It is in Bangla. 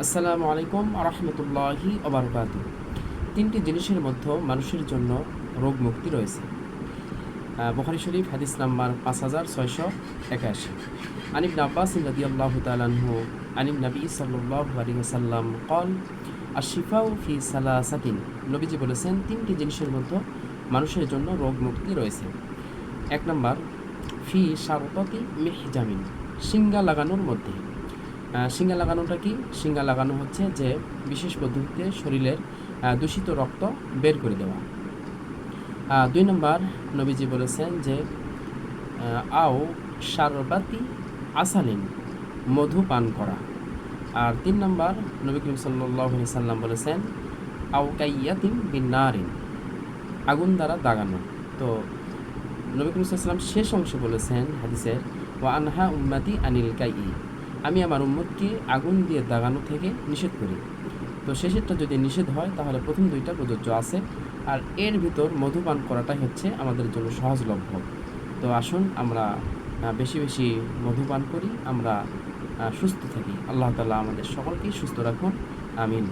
আসসালামু আলাইকুম রহমতুল্লাহি ওবারকাতু। তিনটি জিনিসের মধ্যে মানুষের জন্য রোগ মুক্তি রয়েছে। বুখারী শরীফ হাদিস নাম্বার 5681। আন ইবনে আব্বাস রাদিয়াল্লাহু তাআলা আনহু আনিন নবী সাল্লাল্লাহু আলাইহি ওয়াসাল্লাম قال আশ-শিফাউ ফি সালাসাতিন। নবীজি বলেছেন তিনটি জিনিসের মধ্যে মানুষের জন্য রোগ মুক্তি রয়েছে। এক নাম্বার ফি শারতাতি মিহজামিন, শিঙ্গা লাগানোর মধ্যে। শিঙ্গা লাগানোটা কি? শিঙ্গা লাগানো হচ্ছে যে বিশেষ পদ্ধতিতে শরীরের দূষিত রক্ত বের করে দেওয়া। দুই নম্বর নবীজি বলেছেন যে আও শারবাতি আসালিন, মধু পান করা। আর তিন নম্বর নবী করিম সাল্লাল্লাহু আলাইহি সাল্লাম বলেছেন আও কাইয়াতিন বিন্নারিন, আগুন দ্বারা দাগানো। তো নবী করিম সাল্লাল্লাহু আলাইহি সাল্লাম শেষ অংশে বলেছেন হাদিসের ওয়া আনহা উম্মতি আনিল কাই, আমি আমার উম্মতকে আগুন দিয়ে দাগানো থেকে নিষেধ করি। তো শেষেরটা যদি নিষেধ হয় তাহলে প্রথম দুইটা প্রযোজ্য আছে, আর এর ভিতর মধুপান করাটাই হচ্ছে আমাদের জন্য সহজলভ্য। তো আসুন আমরা বেশি বেশি মধুপান করি, আমরা সুস্থ থাকি। আল্লাহ তাআলা আমাদের সকলকেই সুস্থ রাখুন, আমিন।